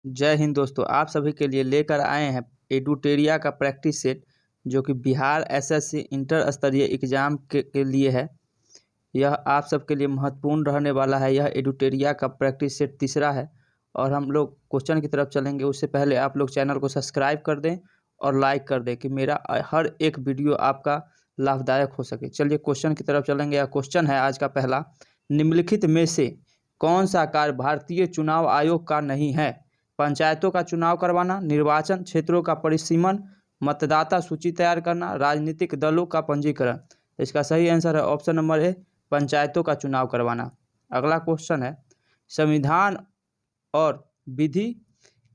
जय हिंद दोस्तों, आप सभी के लिए लेकर आए हैं एडुटेरिया का प्रैक्टिस सेट जो कि बिहार एसएससी इंटर स्तरीय एग्जाम के लिए है। यह आप सबके लिए महत्वपूर्ण रहने वाला है। यह एडुटेरिया का प्रैक्टिस सेट तीसरा है और हम लोग क्वेश्चन की तरफ चलेंगे। उससे पहले आप लोग चैनल को सब्सक्राइब कर दें और लाइक कर दें कि मेरा हर एक वीडियो आपका लाभदायक हो सके। चलिए क्वेश्चन की तरफ चलेंगे। यह क्वेश्चन है आज का पहला, निम्नलिखित में से कौन सा कार्य भारतीय चुनाव आयोग का नहीं है? पंचायतों का चुनाव करवाना, निर्वाचन क्षेत्रों का परिसीमन, मतदाता सूची तैयार करना, राजनीतिक दलों का पंजीकरण। इसका सही आंसर है ऑप्शन नंबर ए, पंचायतों का चुनाव करवाना। अगला क्वेश्चन है, संविधान और विधि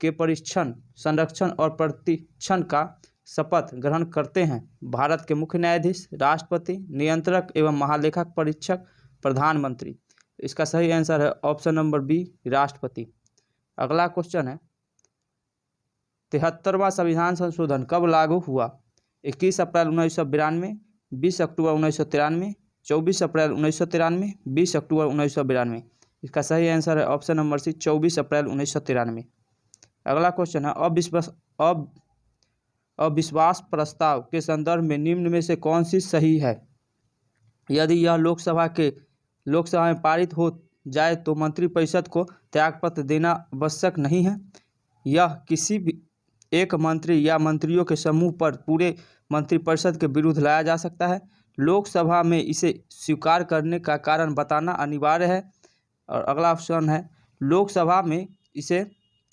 के परीक्षण, संरक्षण और प्रतिक्षण का शपथ ग्रहण करते हैं भारत के मुख्य न्यायाधीश, राष्ट्रपति, नियंत्रक एवं महालेखक परीक्षक, प्रधानमंत्री। इसका सही आंसर है ऑप्शन नंबर बी, राष्ट्रपति। अगला क्वेश्चन है, 73वां संविधान संशोधन कब लागू हुआ? 21 अप्रैल 1992, 20 अक्टूबर 1993, 24 अप्रैल 1993, 20 अक्टूबर 1992। इसका सही आंसर है ऑप्शन नंबर सी, 24 अप्रैल 1993। अगला क्वेश्चन है, अविश्वास प्रस्ताव के संदर्भ में निम्न में से कौन सी सही है? यदि यह लोकसभा में पारित हो जाए तो मंत्रिपरिषद को त्यागपत्र देना आवश्यक नहीं है। यह किसी भी एक मंत्री या मंत्रियों के समूह पर पूरे मंत्रिपरिषद के विरुद्ध लाया जा सकता है। लोकसभा में इसे स्वीकार करने का कारण बताना अनिवार्य है। और अगला ऑप्शन है, लोकसभा में इसे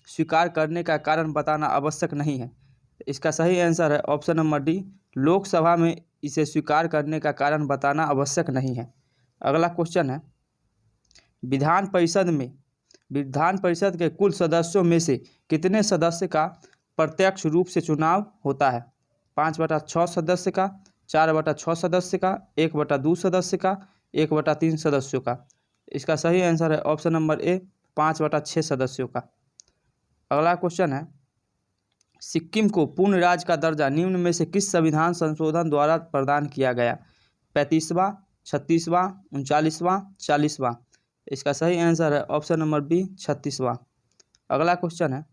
स्वीकार करने का कारण बताना आवश्यक नहीं है। इसका सही आंसर है ऑप्शन नंबर डी, लोकसभा में इसे स्वीकार करने का कारण बताना आवश्यक नहीं है। अगला क्वेश्चन है, विधान परिषद के कुल सदस्यों में से कितने सदस्य का प्रत्यक्ष रूप से चुनाव होता है? 5/6 सदस्य का, 4/6 सदस्य का, 1/2 सदस्य का, 1/3 सदस्यों का। इसका सही आंसर है ऑप्शन नंबर ए, 5/6 सदस्यों का। अगला क्वेश्चन है, सिक्किम को पूर्ण राज्य का दर्जा निम्न में से किस संविधान संशोधन द्वारा प्रदान किया गया? 35वां, 36वां, 39वां, 40वां। इसका सही आंसर है ऑप्शन नंबर बी, 36वां। अगला क्वेश्चन है,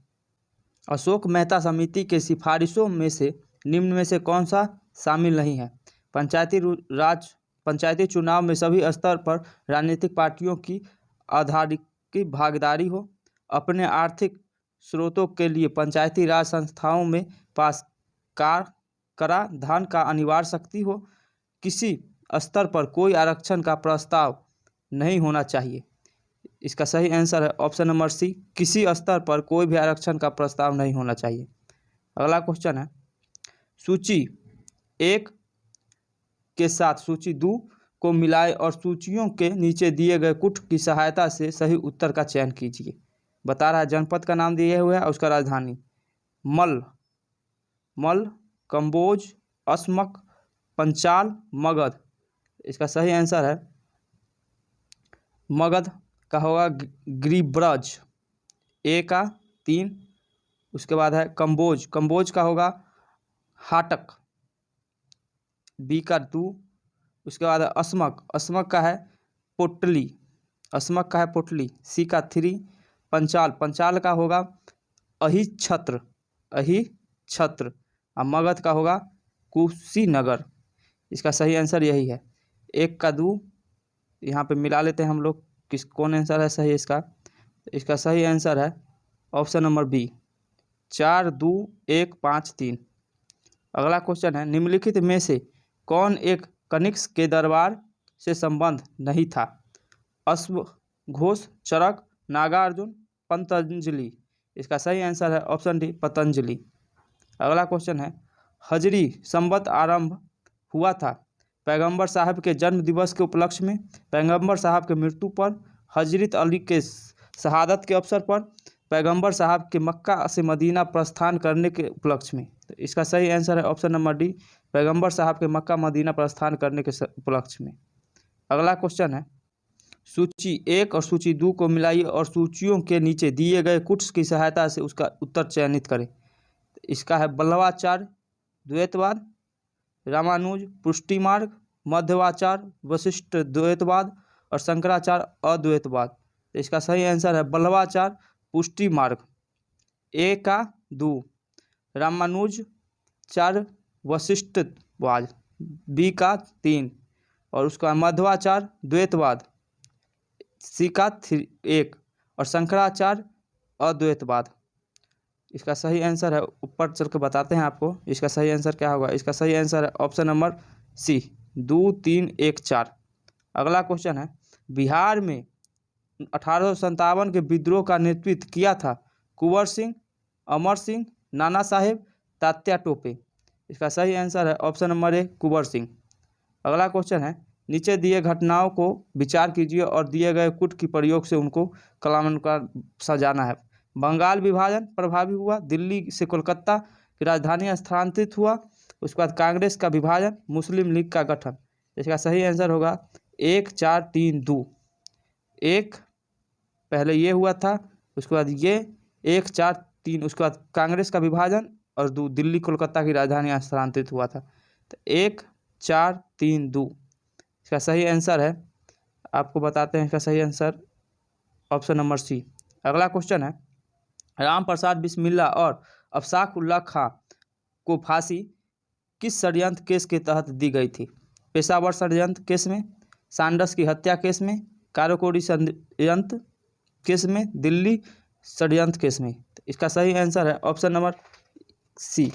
अशोक मेहता समिति के सिफारिशों में से निम्न में से कौन सा शामिल नहीं है? पंचायती चुनाव में सभी स्तर पर राजनीतिक पार्टियों की आधारिक भागीदारी हो, अपने आर्थिक स्रोतों के लिए पंचायती राज संस्थाओं में पास कराधान का अनिवार्य शक्ति हो, किसी स्तर पर कोई आरक्षण का प्रस्ताव नहीं होना चाहिए। इसका सही आंसर है ऑप्शन नंबर सी, किसी स्तर पर कोई भी आरक्षण का प्रस्ताव नहीं होना चाहिए। अगला क्वेश्चन है, सूची 1 के साथ सूची 2 को मिलाए और सूचियों के नीचे दिए गए कुट की सहायता से सही उत्तर का चयन कीजिए। बता रहा है, जनपद का नाम दिए हुए है और उसका राजधानी। मल, कंबोज, असमक, पंचाल, मगध। इसका सही आंसर है मगध का होगा गिरिब्रज, ए का 3। उसके बाद है कंबोज का होगा हाटक, बी का 2। उसके बाद है असमक का है पोटली, सी का 3। पंचाल का होगा अहिछत्र, और मगध का होगा कुशीनगर। इसका सही आंसर यही है। 1 का 2 यहाँ पे मिला लेते हैं हम लोग, कौन आंसर है सही इसका? इसका सही आंसर है ऑप्शन नंबर बी, 4, 2, 1, 5, 3। अगला क्वेश्चन है, निम्नलिखित में से कौन एक कनिष्क के दरबार से संबंध नहीं था? अश्वघोष, चरक, नागार्जुन, पतंजलि। इसका सही आंसर है ऑप्शन डी, पतंजलि। अगला क्वेश्चन है, हजरी संवत आरंभ हुआ था पैगंबर साहब के जन्म दिवस के उपलक्ष्य में, पैगंबर साहब के मृत्यु पर, हजरत अली के शहादत के अवसर पर, पैगंबर साहब के मक्का से मदीना प्रस्थान करने के उपलक्ष्य में। तो इसका सही आंसर है ऑप्शन नंबर डी, पैगंबर साहब के मक्का मदीना प्रस्थान करने के उपलक्ष्य में। अगला क्वेश्चन है, सूची 1 और सूची 2 को मिलाइए और सूचियों के नीचे दिए गए कुट्स की सहायता से उसका उत्तर चयनित करें। इसका है बल्लवाचार्य द्वैतवाद, रामानुज पुष्टि मार्ग, मध्वाचार्य वशिष्ठ द्वैतवाद और शंकराचार्य अद्वैतवाद। इसका सही आंसर है बल्लवाचार्य पुष्टि मार्ग। एकादू रामानुजाचार्य वशिष्ठवाद, बी का 3, और उसका मध्वाचार्य द्वैतवाद, सी का 1, और शंकराचार्य अद्वैतवाद। इसका सही आंसर है, ऊपर चल के बताते हैं आपको इसका सही आंसर क्या होगा। इसका सही आंसर है ऑप्शन नंबर सी, 2, 3, 1, 4। अगला क्वेश्चन है, बिहार में 1857 के विद्रोह का नेतृत्व किया था कुंवर सिंह, अमर सिंह, नाना साहेब, तात्या टोपे। इसका सही आंसर है option number A, Kunwar Singh. अगला क्वेश्चन है, नीचे दिए घटनाओं को विचार कीजिए और दिए गए कुट के प्रयोग से उनको कलानुसार सजाना है। बंगाल विभाजन प्रभावी हुआ, दिल्ली से कोलकाता की राजधानी स्थानांतरित हुआ, उसके बाद कांग्रेस का विभाजन, मुस्लिम लीग का गठन। इसका सही आंसर होगा 1, 4, 3, 2। 1 पहले ये हुआ था, उसके बाद ये 1, 4, 3, उसके बाद कांग्रेस का विभाजन, और 2 दिल्ली कोलकाता की राजधानी स्थानांतरित हुआ था। तो 1, 4, 3, 2 इसका सही आंसर है। आपको बताते हैं इसका सही आंसर ऑप्शन नंबर सी। अगला क्वेश्चन है, राम प्रसाद बिस्मिल्ला और अफसाक उल्लाह खां को फांसी किस षड्यंत्र केस के तहत दी गई थी? पेशावर षड्यंत्र केस में, सैंडर्स की हत्या केस में, काराकोरी षड्यंत्र केस में, दिल्ली षड्यंत्र केस में। तो इसका सही आंसर है ऑप्शन नंबर सी,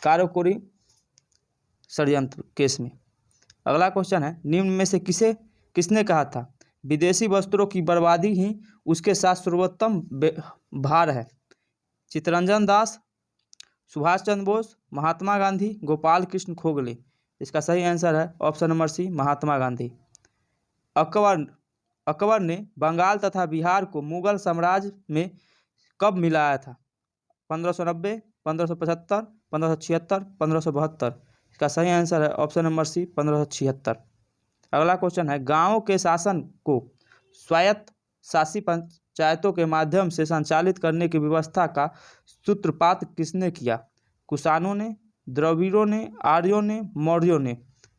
काराकोरी षड्यंत्र केस में। अगला क्वेश्चन है, निम्न में से किसने कहा था विदेशी वस्त्रों की बर्बादी ही उसके साथ सर्वोत्तम भार है? चित्तरंजन दास, सुभाष चंद्र बोस, महात्मा गांधी, गोपाल कृष्ण गोखले। इसका सही आंसर है ऑप्शन नंबर सी, महात्मा गांधी। अकबर ने बंगाल तथा बिहार को मुगल साम्राज्य में कब मिलाया था? 1590, 1575, 1576, 1572। इसका सही आंसर है ऑप्शन नंबर सी, 1576। अगला क्वेश्चन है, गांवों के शासन को स्वायत्त शासी पंचायतों के माध्यम से संचालित करने की व्यवस्था का सूत्रपात किसने किया? कुषाणों ने, द्रविड़ों ने, आर्यों ने, मौर्यों ने।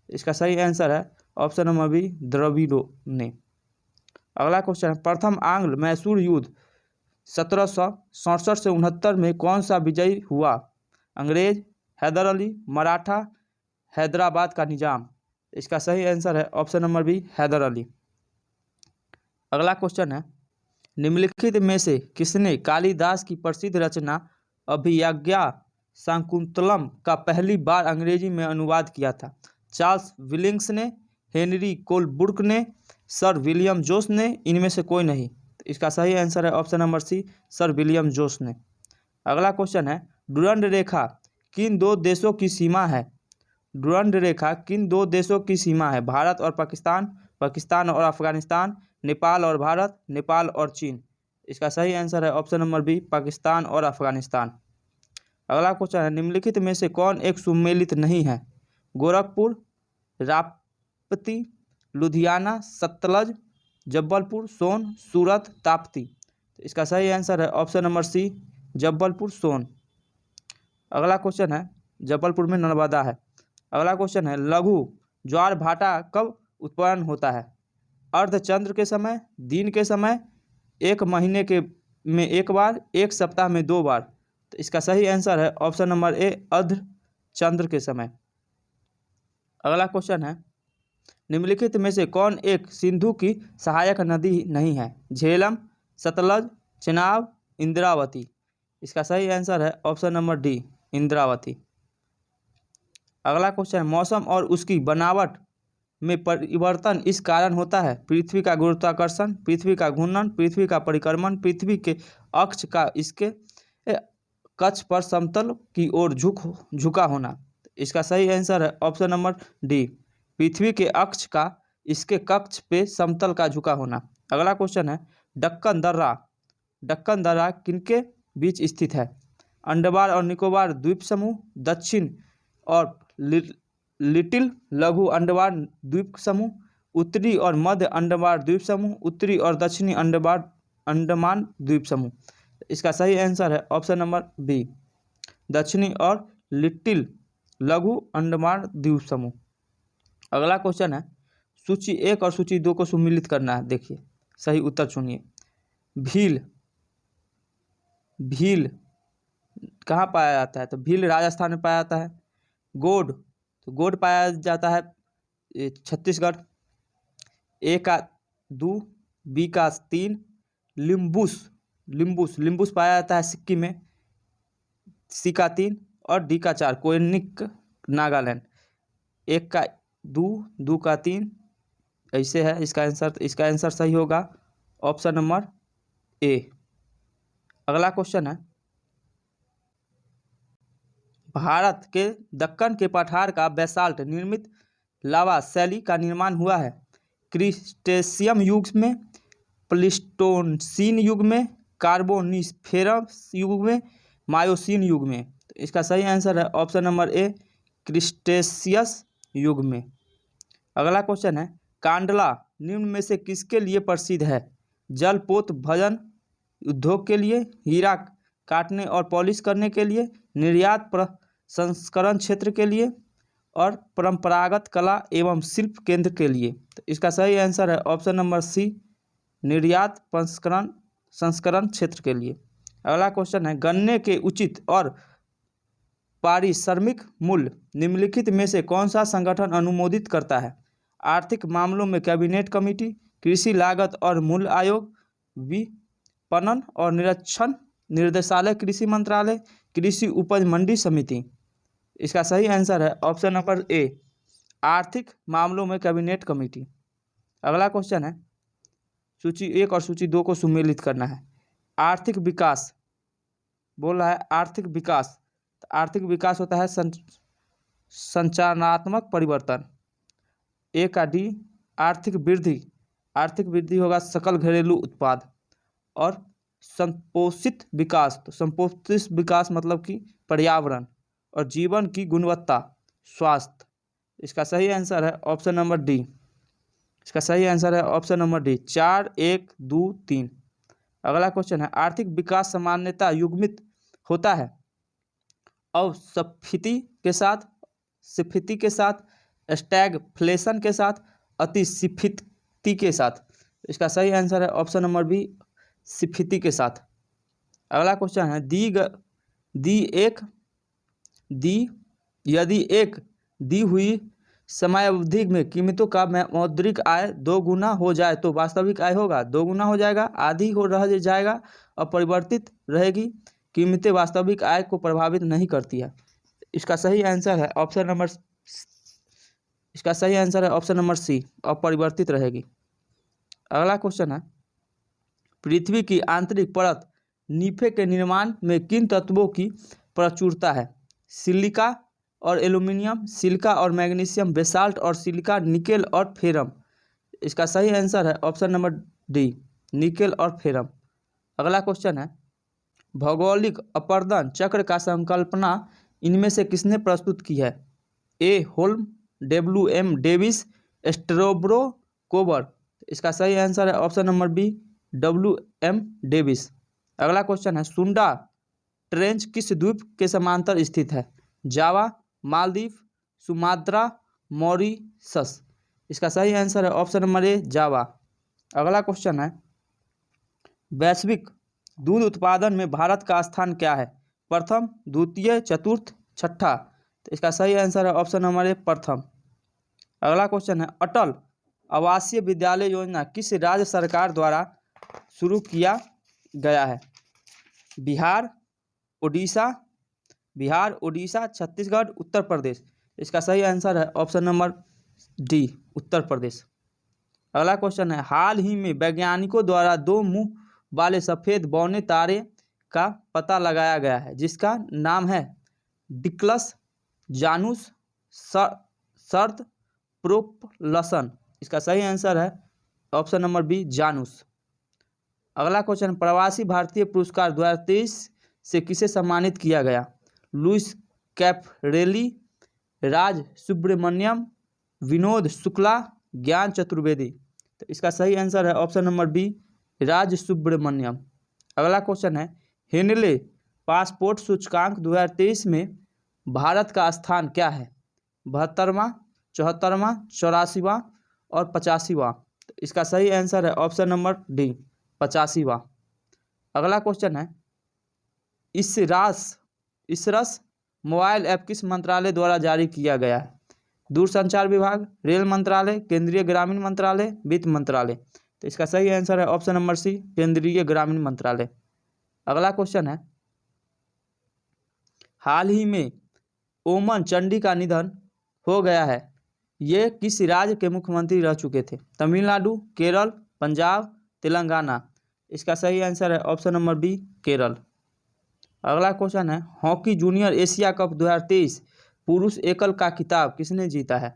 इसका सही आंसर है ऑप्शन नंबर बी, द्रविड़ों ने। अगला क्वेश्चन है, प्रथम आंग्ल मैसूर युद्ध 1767 से 69 में कौन सा विजयी हुआ? अंग्रेज, हैदर अली, मराठा, हैदराबाद का निजाम। इसका सही आंसर है option number B, Haider Ali. अगला क्वेश्चन है, निम्नलिखित में से किसने कालिदास की प्रसिद्ध रचना अभिज्ञा शाकुंतलम का पहली बार अंग्रेजी में अनुवाद किया था? चार्ल्स विलिंग्स ने, हेनरी कोलब्रुक ने, सर विलियम जोस ने, इनमें से कोई नहीं। तो इसका सही आंसर है option number C, sir William जोस ने। अगला क्वेश्चन है, डुरंड रेखा किन 2 देशों की सीमा है? डुरंड रेखा किन 2 देशों की सीमा है? भारत और पाकिस्तान, पाकिस्तान और अफगानिस्तान, नेपाल और भारत, नेपाल और चीन। इसका सही आंसर है ऑप्शन नंबर बी, पाकिस्तान और अफगानिस्तान। अगला क्वेश्चन है, निम्नलिखित में से कौन एक सुमेलित नहीं है? गोरखपुर, राप्ती, लुधियाना, सतलज, जबलपुर, सोन, सूरत, ताप्ती। तो इसका सही आंसर है ऑप्शन नंबर सी, जबलपुर, सोन। अगला क्वेश्चन है, जबलपुर में नर्मदा है। अगला क्वेश्चन है, लघु ज्वार भाटा कब उत्पन्न होता है? अर्धचंद्र के समय, दिन के समय, 1 महीने में 1 बार, 1 सप्ताह में 2 बार। तो इसका सही आंसर है ऑप्शन नंबर ए, अर्धचंद्र के समय। अगला क्वेश्चन है, निम्नलिखित में से कौन एक सिंधु की सहायक नदी नहीं है? झेलम, सतलज, चेनाब, इंद्रावती। इसका सही आंसर है ऑप्शन नंबर डी, इंद्रावती। अगला क्वेश्चन है, मौसम और उसकी बनावट में परिवर्तन इस कारण होता है? पृथ्वी का गुरुत्वाकर्षण, पृथ्वी का घूर्णन, पृथ्वी का परिक्रमण, पृथ्वी के अक्ष का इसके कक्ष पर समतल की ओर झुका होना। इसका सही आंसर है ऑप्शन नंबर डी, पृथ्वी के अक्ष का इसके कक्ष पे समतल का झुका होना। अगला क्वेश्चन है, दक्कन दर्रा किनके बीच स्थित है? अंडमान और निकोबार द्वीप समूह, दक्षिण और लिटिल लघु अंडमान द्वीप समूह, उत्तरी और मध्य अंडमान द्वीप समूह, उत्तरी और दक्षिणी अंडमान द्वीप समूह। इसका सही आंसर है ऑप्शन नंबर बी, दक्षिणी और लिटिल लघु अंडमान द्वीप समूह। अगला क्वेश्चन है, सूची 1 और सूची 2 को सम्मिलित करना है। देखिए सही उत्तर चुनिए। भील कहाँ पाया जाता है? तो भील राजस्थान में पाया जाता है। गोड, तो गोड पाया जाता है छत्तीसगढ़। ए का 2, बी का 3, लिम्बुस लिम्बुस पाया जाता है सिक्किम में, सी का 3 और डी का 4 कोयनिक नागालैंड। 1 का 2, 2 का 3, ऐसे है इसका आंसर सही होगा ऑप्शन नंबर ए। अगला क्वेश्चन है, भारत के दक्कन के पठार का बेसाल्ट निर्मित लावा शैली का निर्माण हुआ है क्रिटेशियम युग में, प्लीस्टोसीन युग में, कार्बोनिफेरस युग में, मायोसीन युग में। तो इसका सही आंसर है ऑप्शन नंबर ए क्रिटेशियस युग में। अगला क्वेश्चन है, कांडला निम्न में से किसके लिए प्रसिद्ध है? जलपोत भजन उद्योग के लिए, हीरा काटने और पॉलिश करने के लिए, निर्यात प्रसंस्करण क्षेत्र के लिए और परंपरागत कला एवं शिल्प केंद्र के लिए। तो इसका सही आंसर है ऑप्शन नंबर सी निर्यात संस्करण क्षेत्र के लिए। अगला क्वेश्चन है, गन्ने के उचित और पारिश्रमिक मूल्य निम्नलिखित में से कौन सा संगठन अनुमोदित करता है? आर्थिक मामलों में कैबिनेट कमेटी, कृषि लागत और मूल्य आयोग, विपणन और निरीक्षण निर्देशालय कृषि मंत्रालय, कृषि उपज मंडी समिति। इसका सही आंसर है ऑप्शन नंबर ए आर्थिक मामलों में कैबिनेट कमेटी। अगला क्वेश्चन है, सूची 1 और सूची 2 को सुमेलित करना है। आर्थिक विकास बोल रहा है, आर्थिक विकास, तो आर्थिक विकास होता है संचालनात्मक परिवर्तन। ए का डी आर्थिक वृद्धि होगा सकल घरेलू उत्पाद। और संपोषित विकास, तो संपोषित विकास मतलब कि पर्यावरण और जीवन की गुणवत्ता स्वास्थ्य। इसका सही आंसर है ऑप्शन नंबर डी। इसका सही आंसर है ऑप्शन नंबर डी 4, 1, 2, 3। अगला क्वेश्चन है, आर्थिक विकास सामान्यतः युग्मित होता है अस्फीति के साथ, स्टैगफ्लेशन के साथ, अतिस्फीति के साथ। इसका सही आंसर है ऑप्शन नंबर बी स्फीति के साथ। अगला क्वेश्चन है, यदि एक दी हुई समयावधि में कीमतों का मौद्रिक आय 2 गुना हो जाए तो वास्तविक आय होगा 2 गुना हो जाएगा, आधी हो रह जाएगा, अपरिवर्तित रहेगी। कीमतें वास्तविक आय को प्रभावित नहीं करती है। इसका सही आंसर है ऑप्शन नंबर सी अपरिवर्तित रहेगी। अगला क्वेश्चन है, पृथ्वी की आंतरिक परत नीफे के निर्माण में किन तत्वों की प्रचुरता है? सिलिका और एल्यूमिनियम, सिलिका और मैग्नीशियम, बेसाल्ट और सिलिका, निकेल और फेरम। इसका सही आंसर है ऑप्शन नंबर डी निकेल और फेरम। अगला क्वेश्चन है, भौगोलिक अपर्दन चक्र का संकल्पना इनमें से किसने प्रस्तुत की है? ए होल्म, WM डेविस, स्ट्रोब्रो, कोबर। इसका सही आंसर है option number B WM Davis. अगला क्वेश्चन है, सुंडा ट्रेंच किस द्वीप के समांतर स्थित है? Java, Maldives, Sumatra, Mauritius. इसका सही आंसर है ऑप्शन नंबर ए जावा। अगला क्वेश्चन है, वैश्विक दूध उत्पादन में भारत का स्थान क्या है? प्रथम, द्वितीय, चतुर्थ, छठा। तो इसका सही आंसर है ऑप्शन नंबर ए प्रथम। अगला क्वेश्चन है, अटल आवासीय विद्यालय योजना किस राज्य सरकार द्वारा शुरू किया गया है? बिहार, उड़ीसा, छत्तीसगढ़, उत्तर प्रदेश। इसका सही आंसर है option number D Uttar Pradesh. अगला क्वेश्चन है, हाल ही में वैज्ञानिकों द्वारा 2 मुंह वाले सफ़ेद बौने तारे का पता लगाया गया है जिसका नाम है डिक्लस जानूस सर्द प्रोपल्सन। इसका सही आंसर है ऑप्शन नंबर बी जानूस। अगला क्वेश्चन, प्रवासी भारतीय पुरस्कार 2023 से किसे सम्मानित किया गया? लुइस कैफरेली, राज सुब्रमण्यम, विनोद शुक्ला, ज्ञान चतुर्वेदी। तो इसका सही आंसर है ऑप्शन नंबर बी राज सुब्रमण्यम। अगला क्वेश्चन है, हेनले पासपोर्ट सूचकांक 2023 में भारत का स्थान क्या है? 72वां, 74वां, 84वां और 85वां। तो इसका सही आंसर है ऑप्शन नंबर डी 85वां। अगला क्वेश्चन है, इस रास इसरस मोबाइल ऐप किस मंत्रालय द्वारा जारी किया गया है? दूरसंचार विभाग, रेल मंत्रालय, केंद्रीय ग्रामीण मंत्रालय, वित्त मंत्रालय। तो इसका सही आंसर है ऑप्शन नंबर सी, केंद्रीय ग्रामीण मंत्रालय। अगला क्वेश्चन है, हाल ही में ओमन चांडी का निधन हो गया है, ये किस राज्य के मुख्यमंत्री रह चुके थे? तमिलनाडु, केरल, पंजाब, तेलंगाना। इसका सही आंसर है ऑप्शन नंबर बी, केरल। अगला क्वेश्चन है, हॉकी जूनियर एशिया कप 2023 पुरुष एकल का खिताब किसने जीता है?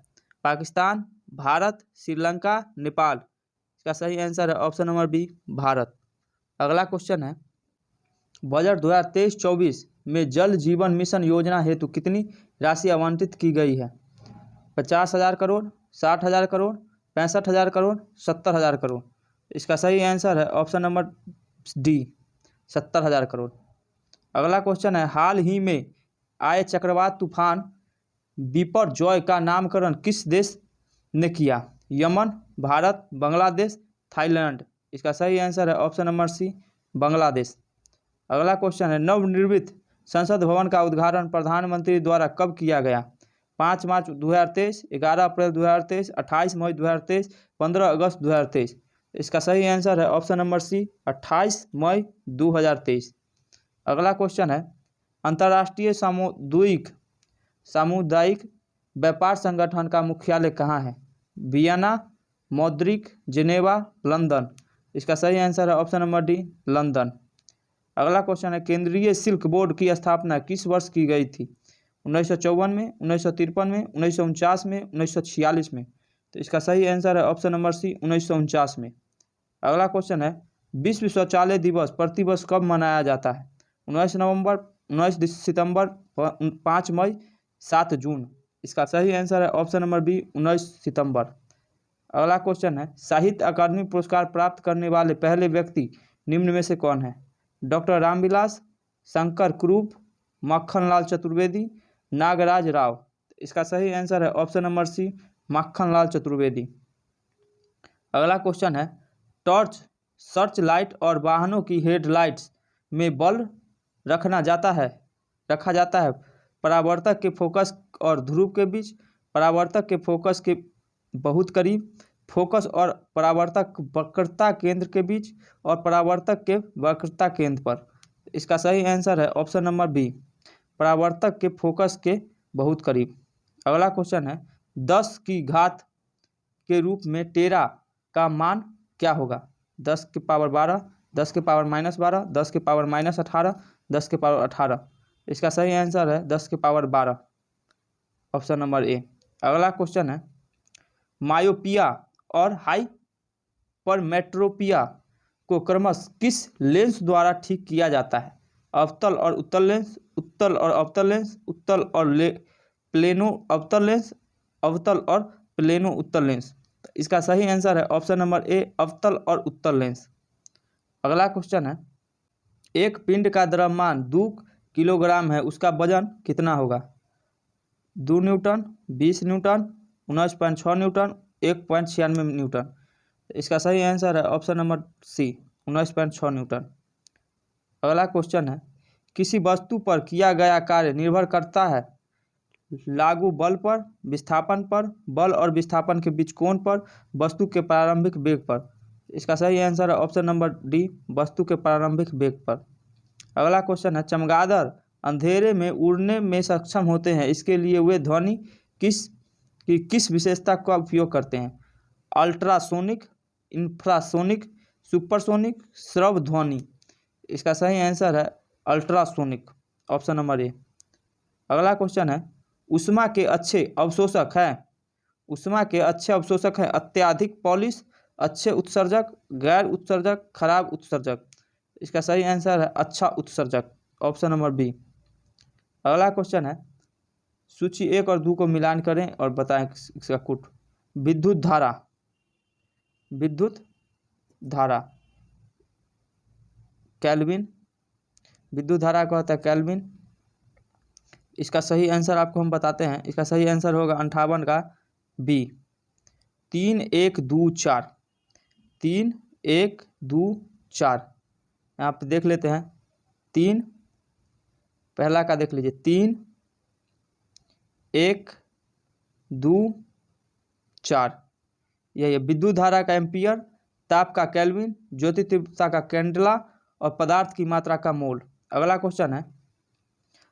पाकिस्तान, भारत, श्रीलंका, नेपाल। इसका सही आंसर है ऑप्शन नंबर बी, भारत। अगला क्वेश्चन है, बजट 2023-24 में जल जीवन मिशन योजना हेतु कितनी राशि आवंटित की गई है? 50,000 करोड़, 60,000 करोड़, 65,000 करोड़, 70,000 करोड़। इसका सही आंसर है ऑप्शन नंबर डी, 70,000 करोड़। अगला क्वेश्चन है, हाल ही में आए चक्रवात तूफान बिपरजॉय का नामकरण किस देश ने किया? Yemen, Bharat, Bangladesh, Thailand. इसका सही आंसर है ऑप्शन नंबर सी, बांग्लादेश। अगला क्वेश्चन है, नवनिर्मित संसद भवन का उद्घाटन प्रधानमंत्री द्वारा कब किया गया? 5 मार्च 2023, 11 अप्रैल 2023, 28 मई 2023, 15 अगस्त 2023। इसका सही आंसर है ऑप्शन नंबर सी, 28 मई 2023। अगला क्वेश्चन है, अंतर्राष्ट्रीय सामुदायिक व्यापार संगठन का मुख्यालय कहाँ है? Vienna, Madrid, Geneva, London. इसका सही आंसर है ऑप्शन नंबर डी, लंदन। अगला क्वेश्चन है, केंद्रीय सिल्क बोर्ड की स्थापना किस वर्ष की गई थी? 1954 में, 1953 में, 1949 में, 1946 में। तो इसका सही आंसर है ऑप्शन नंबर सी, 1949 में। अगला क्वेश्चन है, विश्व शौचालय दिवस प्रतिवर्ष कब मनाया जाता है? 19 नवंबर, 19 सितंबर, 5 मई, 7 जून। इसका सही आंसर है ऑप्शन नंबर बी, 19 सितंबर। अगला क्वेश्चन है, साहित्य अकादमी पुरस्कार प्राप्त करने वाले पहले व्यक्ति निम्न में से कौन है? डॉक्टर रामविलास, शंकर कुरूप, मक्खनलाल चतुर्वेदी, नागराज राव। इसका सही आंसर है option number C, Makhanlal Chaturvedi. अगला क्वेश्चन है, टॉर्च, सर्च लाइट और वाहनों की हेडलाइट्स में बल्ब रखा जाता है परावर्तक के फोकस और ध्रुव के बीच, परावर्तक के फोकस के बहुत करीब, फोकस और परावर्तक वक्रता केंद्र के बीच, और परावर्तक के वक्रता केंद्र पर। इसका सही आंसर है ऑप्शन नंबर बी, परावर्तक के फोकस के बहुत करीब। अगला क्वेश्चन है, 10 की घात के रूप में टेरा का मान क्या होगा? 10 की पावर 12, 10 की पावर -12, 10 की पावर -18, 10 की पावर 18। इसका सही आंसर है 10 की पावर 12, ऑप्शन नंबर ए। अगला क्वेश्चन है, मायोपिया और हाइपरमेट्रोपिया को क्रमशः किस लेंस द्वारा ठीक किया जाता है? अवतल और उत्तल लेंस, उत्तल और अवतल लेंस, उत्तल और प्लेनो अवतल लेंस, अवतल और प्लेनो उत्तल लेंस। इसका सही आंसर है ऑप्शन नंबर ए, अवतल और उत्तल लेंस। अगला क्वेश्चन है, एक पिंड का द्रव्यमान 2 किलोग्राम है, उसका वजन कितना होगा? 2 न्यूटन, 20 न्यूटन, 19.6 न्यूटन, 1.96 न्यूटन। इसका सही आंसर है ऑप्शन नंबर सी, 19.6 न्यूटन। अगला क्वेश्चन है, किसी वस्तु पर किया गया कार्य निर्भर करता है लागू बल पर, विस्थापन पर, बल और विस्थापन के बीच कोण पर, वस्तु के प्रारंभिक वेग पर। इसका सही आंसर है ऑप्शन नंबर डी, वस्तु के प्रारंभिक वेग पर। अगला क्वेश्चन है, चमगादड़ अंधेरे में उड़ने में सक्षम होते हैं, इसके लिए वे ध्वनि किस विशेषता का उपयोग करते हैं? अल्ट्रासोनिक, इंफ्रासोनिक, सुपरसोनिक, श्रव्य ध्वनि। इसका सही आंसर है अल्ट्रासोनिक, ऑप्शन नंबर ए। अगला क्वेश्चन है, ऊष्मा के अच्छे अवशोषक हैं अत्यधिक पॉलिश, अच्छे उत्सर्जक, गैर उत्सर्जक, खराब उत्सर्जक। इसका सही आंसर है अच्छा उत्सर्जक, ऑप्शन नंबर बी। अगला क्वेश्चन है, सूची 1 और 2 को मिलान करें और बताएं इसका कुट। विद्युत धारा केल्विन, विद्युत धारा का होता है केल्विन। इसका सही आंसर आपको हम बताते हैं, इसका सही आंसर होगा 58 का बी, 3 1 2 4, 3 1 2 4। यहाँ पे देख लेते हैं, 3 पहला का देख लीजिए 3, 1, 2, 4। यही है विद्युत धारा का एम्पियर, ताप का केल्विन, ज्योति तीव्रता का कैंडेला और पदार्थ की मात्रा का मोल। अगला क्वेश्चन है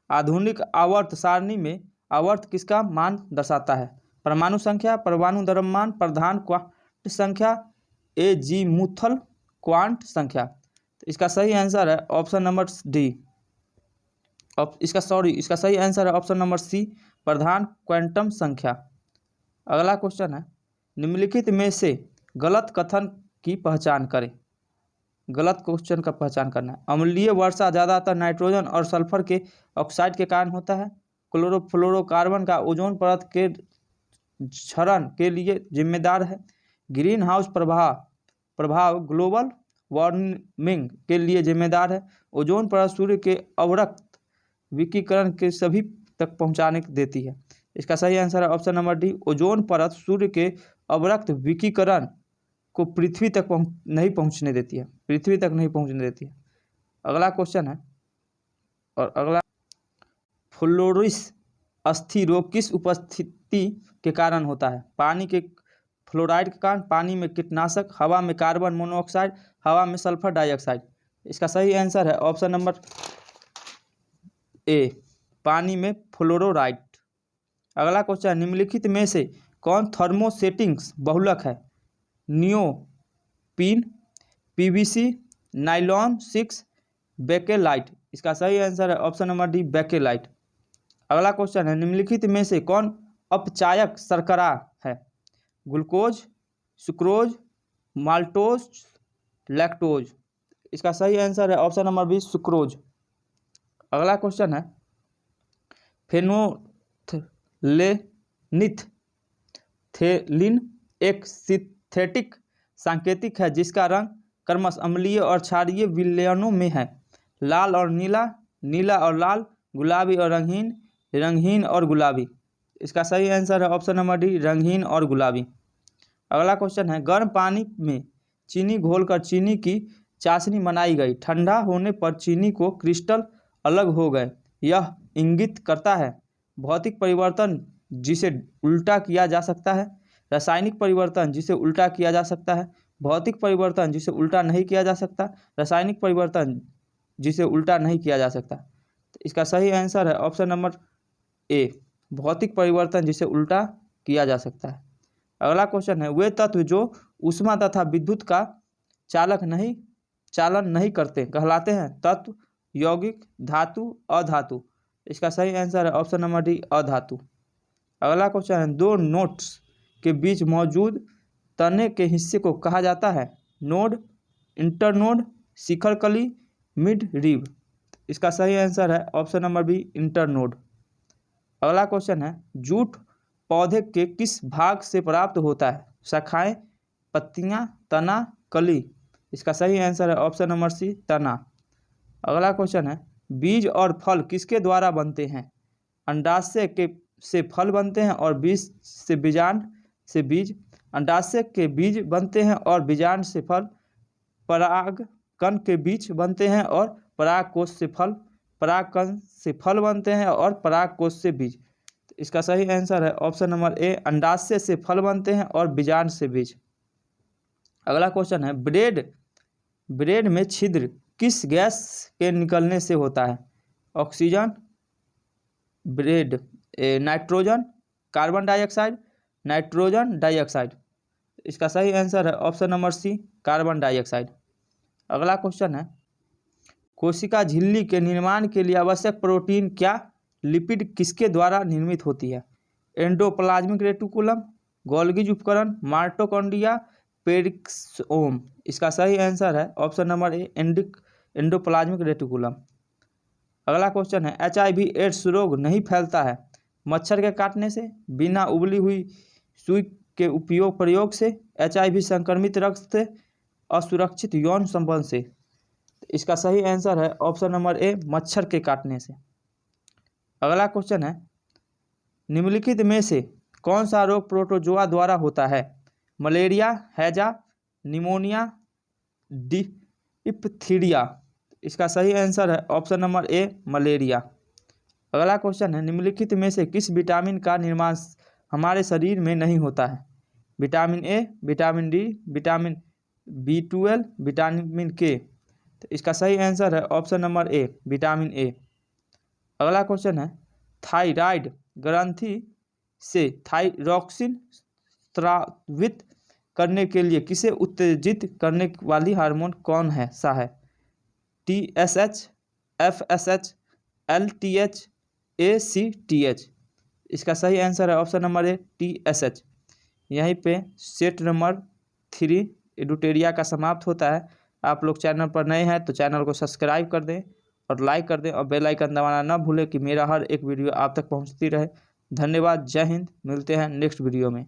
आधुनिक आवर्त सारणी में आवर्त किसका मान दर्शाता है? परमाणु संख्या, परमाणु द्रव्यमान, प्रधान क्वांट संख्या, एजीमुथल क्वांट संख्या। तो इसका सही आंसर है ऑप्शन नंबर डी। इसका सही आंसर है ऑप्शन नंबर सी, प्रधान क्वांटम संख्या। अगला क्वेश्चन है निम्नलिखित में से गलत कथन की पहचान करें। गलत क्वेश्चन का पहचान करना है। अम्लीय वर्षा ज़्यादातर नाइट्रोजन और सल्फर के ऑक्साइड के कारण होता है। क्लोरोफ्लोरोकार्बन का ओजोन परत के क्षरण के लिए जिम्मेदार है। ग्रीन हाउस प्रभाव ग्लोबल वार्मिंग के लिए जिम्मेदार है। ओजोन परत सूर्य के अवरक्त विकिरण के सभी तक पहुंचाने देती है। इसका सही आंसर है ऑप्शन नंबर डी, ओजोन परत सूर्य के अवरक्त विकिरण को पृथ्वी तक नहीं पहुंचने देती है। अगला क्वेश्चन है और अगला फ्लोरिस अस्थि रोग किस उपस्थिति के कारण होता है? पानी के फ्लोराइड के कारण, पानी में कीटनाशक, हवा में कार्बन मोनोऑक्साइड, हवा में सल्फर डाइऑक्साइड। इसका सही आंसर है ऑप्शन नंबर ए, पानी में फ्लोराइड। अगला क्वेश्चन निम्नलिखित में से कौन थर्मोसेटिंग्स बहुलक है? नियोपिन, पीवीसी, नाइलॉन 6, बेकेलाइट। इसका सही आंसर है ऑप्शन नंबर डी, बेकेलाइट। अगला क्वेश्चन है निम्नलिखित में से कौन अपचायक शर्करा है? Glucose, sucrose, maltose, lactose. इसका सही आंसर है ऑप्शन नंबर बी, सुक्रोज। अगला क्वेश्चन है फेनोथेलिन एक सिंथेटिक सांकेतिक है जिसका रंग क्रमशः अम्लीय और क्षारीय विलयनों में है। लाल और नीला, नीला और लाल, गुलाबी और रंगीन, रंगीन और गुलाबी। इसका सही आंसर है ऑप्शन नंबर डी, रंगीन और गुलाबी। अगला क्वेश्चन है गर्म पानी में चीनी घोलकर चीनी की चाशनी बनाई गई, ठंडा होने पर चीनी को क्रिस्टल अलग हो गए। यह इंगित करता है भौतिक परिवर्तन जिसे उल्टा किया जा सकता है, रासायनिक परिवर्तन जिसे उल्टा किया जा सकता है, भौतिक परिवर्तन जिसे उल्टा नहीं किया जा सकता, रासायनिक परिवर्तन जिसे उल्टा नहीं किया जा सकता। तो इसका सही आंसर है ऑप्शन नंबर ए, भौतिक परिवर्तन जिसे उल्टा किया जा सकता है। अगला क्वेश्चन है वे तत्व जो ऊष्मा तथा विद्युत का चालन नहीं करते कहलाते हैं? तत्व, यौगिक, धातु, अधातु। इसका सही आंसर है ऑप्शन नंबर डी, अधातु। अगला क्वेश्चन है दो नोट्स के बीच मौजूद तने के हिस्से को कहा जाता है? नोड, इंटरनोड, शिखर कली, मिड रिब। इसका सही आंसर है ऑप्शन नंबर बी, इंटरनोड। अगला क्वेश्चन है जूट पौधे के किस भाग से प्राप्त होता है? शाखाएं, पत्तियां, तना, कली। इसका सही आंसर है ऑप्शन नंबर सी, तना। अगला क्वेश्चन है बीज और फल किसके द्वारा बनते हैं? अंडाशय से फल बनते हैं और बीज से बीजांड से बीज, अंडाशय के बीज बनते हैं और बीजांड से फल, परागकण के बीज बनते हैं और परागकोश से फल, परागकण से फल बनते हैं और परागकोश से बीज। तो इसका सही आंसर है ऑप्शन नंबर ए, अंडाशय से फल बनते हैं और बीजांड से बीज। अगला क्वेश्चन है ब्रेड में छिद्र किस गैस के निकलने से होता है? Oxygen, nitrogen, carbon dioxide, nitrogen dioxide. इसका सही आंसर है option number C, carbon dioxide. अगला क्वेश्चन है कोशिका झिल्ली के निर्माण के लिए आवश्यक प्रोटीन क्या लिपिड किसके द्वारा निर्मित होती है? एंडोप्लाज्मिक रेटिकुलम, गोल्गी उपकरण, माइटोकॉन्ड्रिया, पेरिक्सोम। इसका सही आंसर है option number A, endoplasmic reticulum. अगला क्वेश्चन है HIV एड्स रोग नहीं फैलता है? मच्छर के काटने से, बिना उबली हुई सुई के प्रयोग से, HIV संक्रमित रक्त से, असुरक्षित यौन संबंध से। इसका सही आंसर है ऑप्शन नंबर ए, मच्छर के काटने से। अगला क्वेश्चन है निम्नलिखित में से कौन सा रोग प्रोटोजोआ द्वारा होता है? मलेरिया, हैजा, निमोनिया, डिप्थीरिया। इसका सही आंसर है ऑप्शन नंबर ए, मलेरिया। अगला क्वेश्चन है, निम्नलिखित में से किस विटामिन का निर्माण हमारे शरीर में नहीं होता है? Vitamin A, vitamin D, vitamin B12, vitamin के। तो इसका सही आंसर है option number A, vitamin A. अगला क्वेश्चन है, थायराइड ग्रंथि से थायरॉक्सिन स्रावित करने के लिए किसे उत्तेजित करने वाली हार्मोन कौन है सा है? TSH, FSH, LTH, ACTH। इसका सही आंसर है ऑप्शन नंबर ए, TSH। यहीं पे सेट नंबर 3 एडुटेरिया का समाप्त होता है। आप लोग चैनल पर नए हैं तो चैनल को सब्सक्राइब कर दें और लाइक कर दें और बेल आइकन दबाना ना भूलें कि मेरा हर एक वीडियो आप तक पहुंचती रहे। धन्यवाद। जय हिंद। मिलते हैं नेक्स्ट वीडियो में।